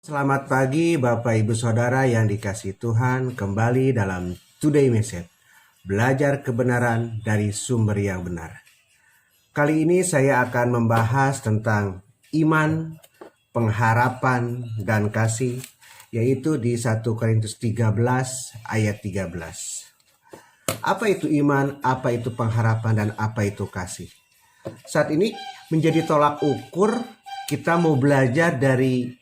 Selamat pagi Bapak Ibu Saudara yang dikasihi Tuhan, kembali dalam Today Message, belajar kebenaran dari sumber yang benar. Kali ini saya akan membahas tentang iman, pengharapan, dan kasih, yaitu di 1 Korintus 13 ayat 13. Apa itu iman, apa itu pengharapan, dan apa itu kasih? Saat ini menjadi tolak ukur kita mau belajar dari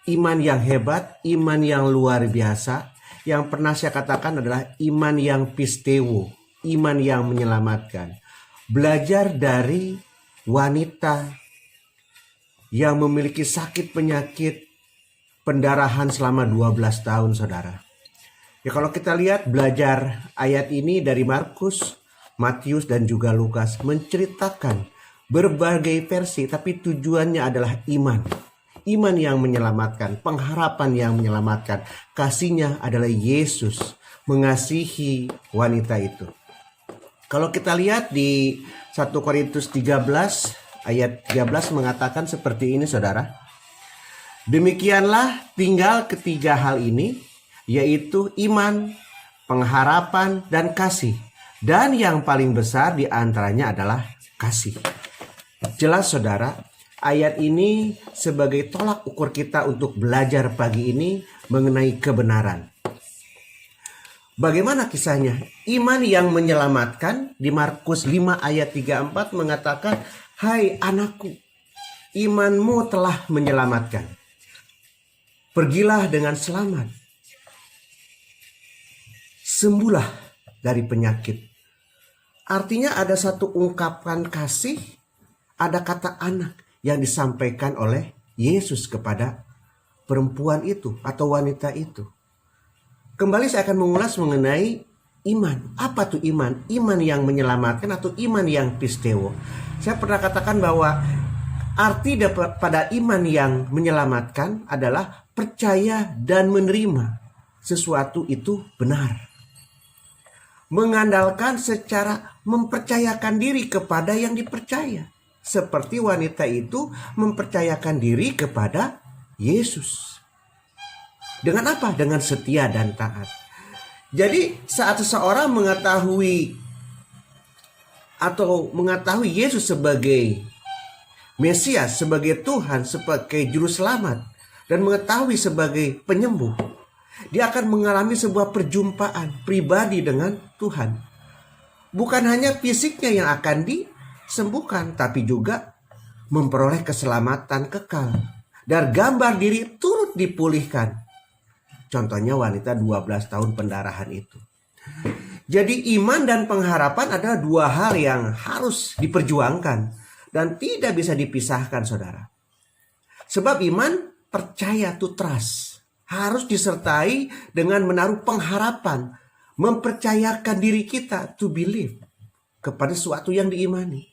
iman yang hebat, iman yang luar biasa. Yang pernah saya katakan adalah iman yang pistewo, iman yang menyelamatkan. Belajar dari wanita yang memiliki sakit penyakit pendarahan selama 12 tahun, saudara. Ya, kalau kita lihat belajar ayat ini dari Markus, Matius, dan juga Lukas menceritakan berbagai versi, tapi tujuannya adalah iman. Iman yang menyelamatkan, pengharapan yang menyelamatkan. Kasihnya adalah Yesus mengasihi wanita itu. Kalau kita lihat di 1 Korintus 13 ayat 13 mengatakan seperti ini, saudara. Demikianlah tinggal ketiga hal ini, yaitu iman, pengharapan, dan kasih. Dan yang paling besar di antaranya adalah kasih. Jelas, saudara, ayat ini sebagai tolak ukur kita untuk belajar pagi ini mengenai kebenaran. Bagaimana kisahnya? Iman yang menyelamatkan di Markus 5 ayat 34 mengatakan, "Hai anakku, imanmu telah menyelamatkan. Pergilah dengan selamat. Sembuhlah dari penyakit." Artinya ada satu ungkapan kasih, ada kata anak yang disampaikan oleh Yesus kepada perempuan itu atau wanita itu. Kembali saya akan mengulas mengenai iman. Apa tuh iman? Iman yang menyelamatkan atau iman yang pistewo. Saya pernah katakan bahwa arti pada iman yang menyelamatkan adalah percaya dan menerima sesuatu itu benar. Mengandalkan secara mempercayakan diri kepada yang dipercaya. Seperti wanita itu mempercayakan diri kepada Yesus. Dengan apa? Dengan setia dan taat. Jadi saat seseorang mengetahui Yesus sebagai Mesias, sebagai Tuhan, sebagai Juru Selamat, dan mengetahui sebagai penyembuh, dia akan mengalami sebuah perjumpaan pribadi dengan Tuhan. Bukan hanya fisiknya yang akan disembuhkan, tapi juga memperoleh keselamatan kekal. Dan gambar diri turut dipulihkan. Contohnya wanita 12 tahun pendarahan itu. Jadi iman dan pengharapan adalah dua hal yang harus diperjuangkan dan tidak bisa dipisahkan, saudara. Sebab iman, percaya, to trust, harus disertai dengan menaruh pengharapan, mempercayakan diri kita to believe kepada sesuatu yang diimani.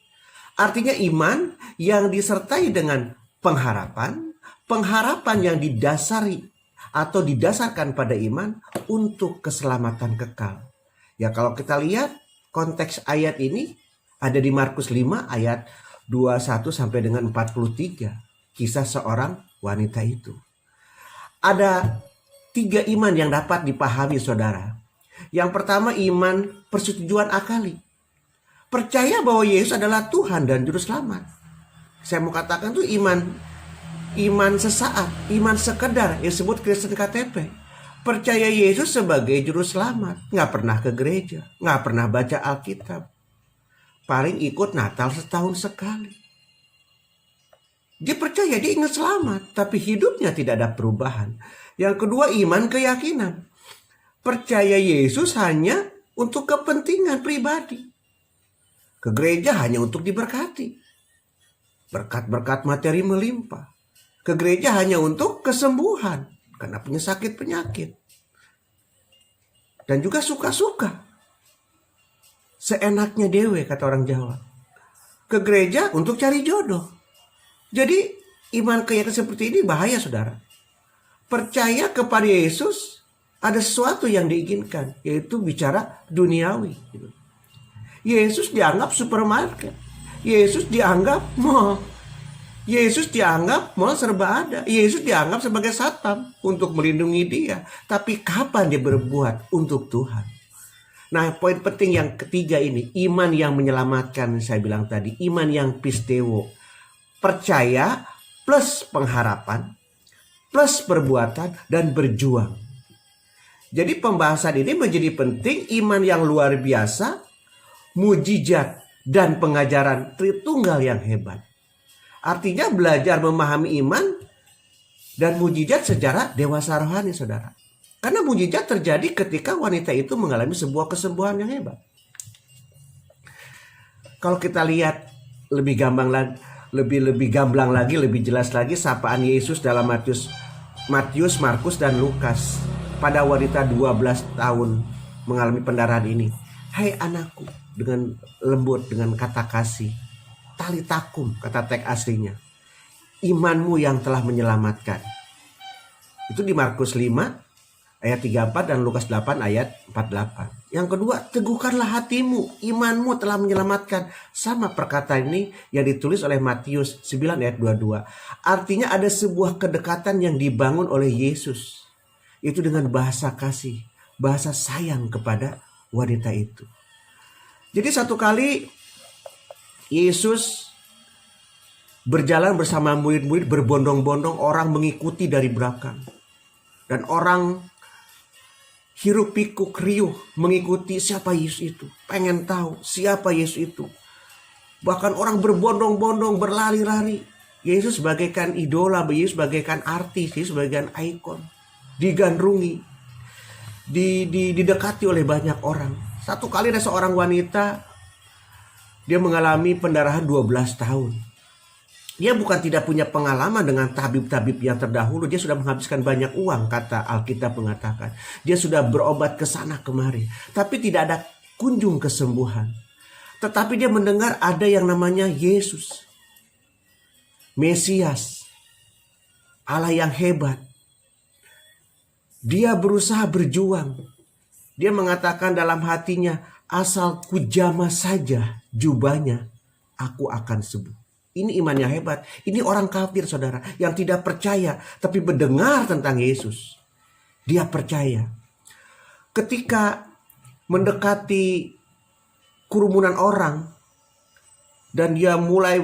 Artinya iman yang disertai dengan pengharapan, pengharapan yang didasari atau didasarkan pada iman untuk keselamatan kekal. Ya, kalau kita lihat konteks ayat ini ada di Markus 5 ayat 21 sampai dengan 43. Kisah seorang wanita itu. Ada 3 iman yang dapat dipahami, saudara. Yang pertama, iman persetujuan akali. Percaya bahwa Yesus adalah Tuhan dan Juru Selamat. Saya mau katakan tuh iman sesaat, iman sekedar, yang disebut Kristen KTP. Percaya Yesus sebagai Juru Selamat. Nggak pernah ke gereja, nggak pernah baca Alkitab. Paling ikut Natal setahun sekali. Dia percaya, dia ingat selamat, tapi hidupnya tidak ada perubahan. Yang kedua, iman keyakinan. Percaya Yesus hanya untuk kepentingan pribadi. Ke gereja hanya untuk diberkati. Berkat-berkat materi melimpah. Ke gereja hanya untuk kesembuhan karena punya sakit penyakit. Dan juga suka-suka. Seenaknya dewe, kata orang Jawa. Ke gereja untuk cari jodoh. Jadi iman keyakinan seperti ini bahaya, saudara. Percaya kepada Yesus ada sesuatu yang diinginkan, yaitu bicara duniawi. Yesus dianggap supermarket. Yesus dianggap mall. Yesus dianggap mau serba ada. Yesus dianggap sebagai satpam untuk melindungi dia. Tapi kapan dia berbuat untuk Tuhan? Nah, poin penting yang ketiga ini, iman yang menyelamatkan, saya bilang tadi, iman yang pisteo, percaya plus pengharapan, plus perbuatan dan berjuang. Jadi pembahasan ini menjadi penting, iman yang luar biasa, mujizat dan pengajaran Tritunggal yang hebat. Artinya belajar memahami iman dan mujizat secara dewasa rohani, saudara. Karena mujizat terjadi ketika wanita itu mengalami sebuah kesembuhan yang hebat. Kalau kita lihat lebih gamblang lagi, lebih jelas lagi sapaan Yesus dalam Matius, Markus dan Lukas pada wanita 12 tahun mengalami pendarahan ini. Hai anakku, dengan lembut, dengan kata kasih. Talitakum, kata teks aslinya. Imanmu yang telah menyelamatkan. Itu di Markus 5 ayat 34 dan Lukas 8 ayat 48. Yang kedua, teguhkanlah hatimu, imanmu telah menyelamatkan. Sama perkataan ini yang ditulis oleh Matius 9 ayat 22. Artinya ada sebuah kedekatan yang dibangun oleh Yesus. Itu dengan bahasa kasih, bahasa sayang kepada wanita itu. Jadi satu kali Yesus berjalan bersama murid-murid, berbondong-bondong, orang mengikuti dari belakang. Dan orang hiruk pikuk riuh mengikuti siapa Yesus itu. Pengen tahu siapa Yesus itu. Bahkan orang berbondong-bondong, berlari-lari. Yesus bagaikan idola, Yesus bagaikan artis, Yesus bagaikan ikon. Digandrungi, didekati oleh banyak orang. Satu kali ada seorang wanita, dia mengalami pendarahan 12 tahun. Dia bukan tidak punya pengalaman dengan tabib-tabib yang terdahulu. Dia sudah menghabiskan banyak uang, kata Alkitab mengatakan. Dia sudah berobat ke sana kemari. Tapi tidak ada kunjung kesembuhan. Tetapi dia mendengar ada yang namanya Yesus. Mesias. Allah yang hebat. Dia berusaha berjuang. Dia mengatakan dalam hatinya, asal kujamah saja jubahnya, aku akan sembuh. Ini imannya hebat. Ini orang kafir, saudara, yang tidak percaya tapi mendengar tentang Yesus. Dia percaya. Ketika mendekati kerumunan orang dan dia mulai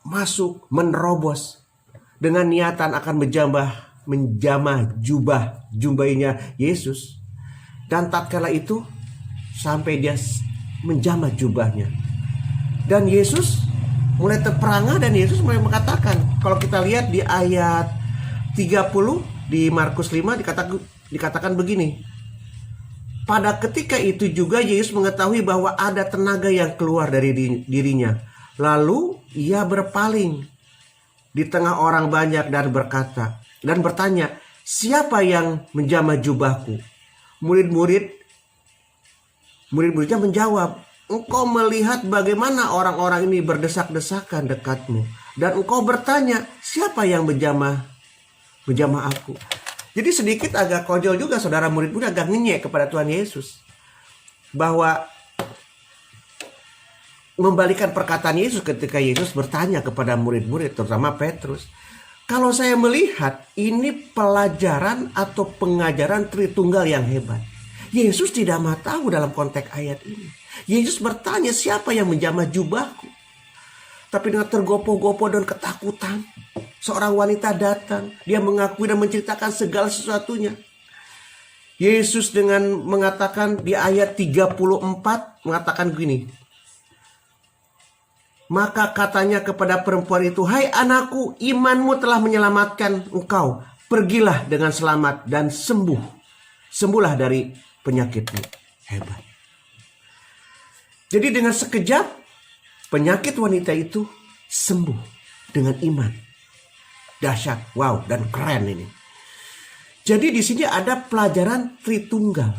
masuk, menerobos dengan niatan akan menjamah jubahnya Yesus. Dan tatkala itu sampai dia menjamah jubahnya. Dan Yesus mulai terperangah dan Yesus mulai mengatakan, kalau kita lihat di ayat 30 di Markus 5 dikatakan begini. Pada ketika itu juga Yesus mengetahui bahwa ada tenaga yang keluar dari dirinya. Lalu ia berpaling di tengah orang banyak dan bertanya, siapa yang menjamah jubahku? Murid-muridnya menjawab, engkau melihat bagaimana orang-orang ini berdesak-desakan dekatmu. Dan engkau bertanya, siapa yang menjamah aku? Jadi sedikit agak konyol juga, saudara, murid-murid agak ngenyek kepada Tuhan Yesus. Bahwa membalikan perkataan Yesus ketika Yesus bertanya kepada murid-murid, terutama Petrus. Kalau saya melihat ini pelajaran atau pengajaran Tritunggal yang hebat. Yesus tidak mau tahu dalam konteks ayat ini. Yesus bertanya, siapa yang menjamah jubahku? Tapi dengan tergopoh-gopoh dan ketakutan, seorang wanita datang. Dia mengakui dan menceritakan segala sesuatunya. Yesus dengan mengatakan di ayat 34, mengatakan begini. Maka katanya kepada perempuan itu, hai anakku, imanmu telah menyelamatkan engkau. Pergilah dengan selamat dan sembuh. Sembuhlah dari penyakitmu. Hebat. Jadi dengan sekejap penyakit wanita itu sembuh dengan iman. Dahsyat, wow, dan keren ini. Jadi di sini ada pelajaran Tritunggal.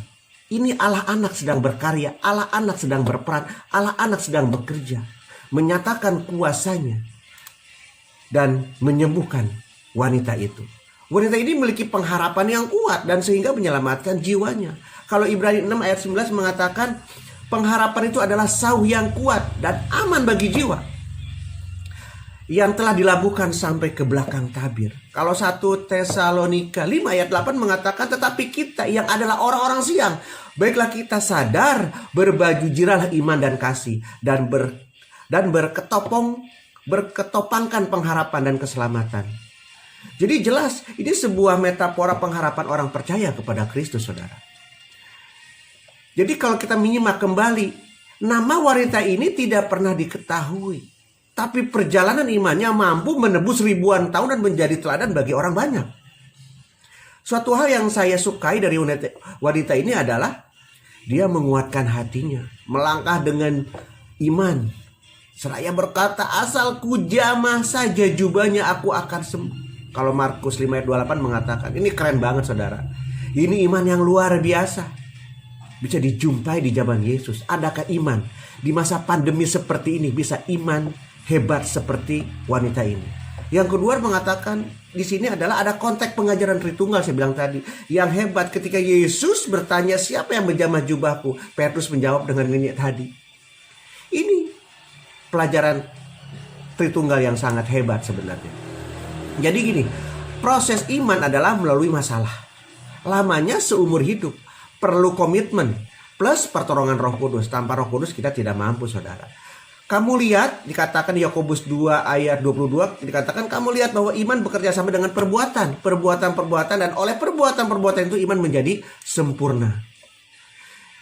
Ini Allah anak sedang berkarya, Allah anak sedang berperan, Allah anak sedang bekerja, menyatakan kuasanya dan menyembuhkan wanita itu. Wanita ini memiliki pengharapan yang kuat dan sehingga menyelamatkan jiwanya. Kalau Ibrani 6 ayat 19 mengatakan, pengharapan itu adalah sauh yang kuat dan aman bagi jiwa. yang telah dilabuhkan sampai ke belakang tabir. Kalau 1 Tesalonika 5 ayat 8 mengatakan, tetapi kita yang adalah orang-orang siang, baiklah kita sadar, berbaju jiralah iman dan kasih, dan berketopangkan pengharapan dan keselamatan. Jadi jelas ini sebuah metafora pengharapan orang percaya kepada Kristus, saudara. Jadi kalau kita menyimak kembali, nama wanita ini tidak pernah diketahui. Tapi perjalanan imannya mampu menebus ribuan tahun dan menjadi teladan bagi orang banyak. Suatu hal yang saya sukai dari wanita ini adalah dia menguatkan hatinya, melangkah dengan iman. Seraya berkata, asal ku jamah saja jubahnya aku akan sembuh. Kalau Markus 5 ayat 28 mengatakan, ini keren banget saudara. Ini iman yang luar biasa. Bisa dijumpai di zaman Yesus. Adakah iman di masa pandemi seperti ini bisa iman hebat seperti wanita ini? Yang kedua mengatakan di sini adalah ada konteks pengajaran Tritunggal, saya bilang tadi. Yang hebat ketika Yesus bertanya, siapa yang menjamah jubahku? Petrus menjawab dengan ngenyek tadi. Ini pelajaran Tritunggal yang sangat hebat sebenarnya. Jadi gini, proses iman adalah melalui masalah. Lamanya seumur hidup. Perlu komitmen plus pertolongan Roh Kudus. Tanpa Roh Kudus kita tidak mampu, saudara. Kamu lihat, dikatakan di Yakobus 2 ayat 22, dikatakan kamu lihat bahwa iman bekerja sama dengan perbuatan. Perbuatan-perbuatan, dan oleh perbuatan-perbuatan itu iman menjadi sempurna.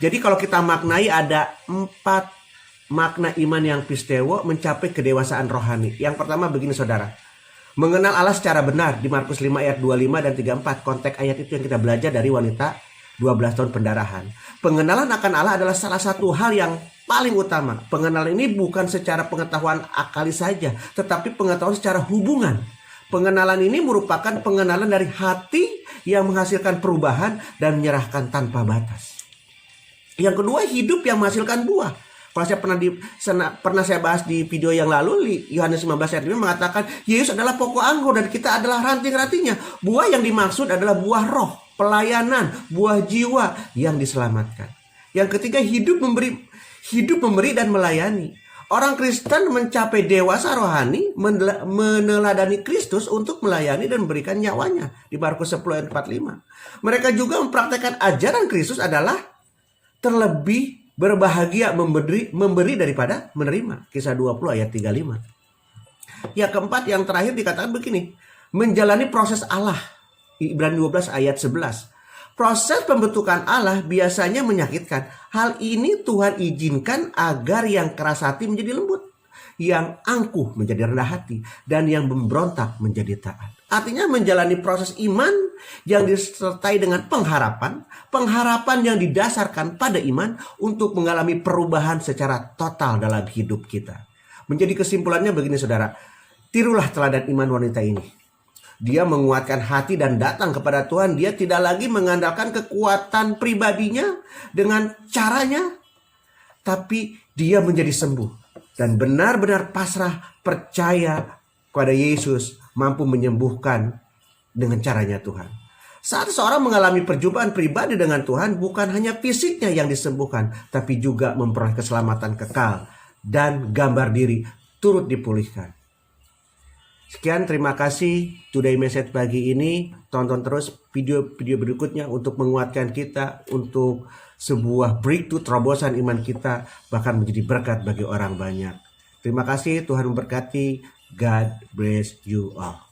Jadi kalau kita maknai ada 4 makna iman yang pistewo mencapai kedewasaan rohani. Yang pertama begini saudara. Mengenal Allah secara benar di Markus 5 ayat 25 dan 34. Konteks ayat itu yang kita belajar dari wanita 12 tahun pendarahan. Pengenalan akan Allah adalah salah satu hal yang paling utama. Pengenalan ini bukan secara pengetahuan akali saja, tetapi pengetahuan secara hubungan. Pengenalan ini merupakan pengenalan dari hati yang menghasilkan perubahan dan menyerahkan tanpa batas. Yang kedua, hidup yang menghasilkan buah. Kalau saya pernah saya bahas di video yang lalu, Yohanes 15 ayat 5 mengatakan Yesus adalah pokok anggur dan kita adalah ranting-rantingnya. Buah yang dimaksud adalah buah roh, pelayanan, buah jiwa yang diselamatkan. Yang ketiga, hidup memberi dan melayani. Orang Kristen mencapai dewasa rohani meneladani Kristus untuk melayani dan memberikan nyawanya di Markus 10 ayat 45. Mereka juga mempraktekkan ajaran Kristus adalah terlebih berbahagia memberi daripada menerima. Kisah 20 ayat 35. Yang keempat, yang terakhir dikatakan begini, menjalani proses Allah. Ibrani 12 ayat 11. Proses pembentukan Allah biasanya menyakitkan. Hal ini Tuhan izinkan agar yang keras hati menjadi lembut, yang angkuh menjadi rendah hati, dan yang memberontak menjadi taat. Artinya menjalani proses iman yang disertai dengan pengharapan yang didasarkan pada iman untuk mengalami perubahan secara total dalam hidup kita. Menjadi kesimpulannya begini saudara, tirulah teladan iman wanita ini. Dia menguatkan hati dan datang kepada Tuhan. Dia tidak lagi mengandalkan kekuatan pribadinya dengan caranya, tapi dia menjadi sembuh dan benar-benar pasrah percaya kepada Yesus mampu menyembuhkan dengan caranya Tuhan. Saat seorang mengalami perjumpaan pribadi dengan Tuhan, bukan hanya fisiknya yang disembuhkan, tapi juga memperoleh keselamatan kekal dan gambar diri turut dipulihkan. Sekian, terima kasih Today Message pagi ini. Tonton terus video-video berikutnya untuk menguatkan kita untuk sebuah breakthrough, terobosan iman kita, bahkan menjadi berkat bagi orang banyak. Terima kasih, Tuhan memberkati. God bless you all.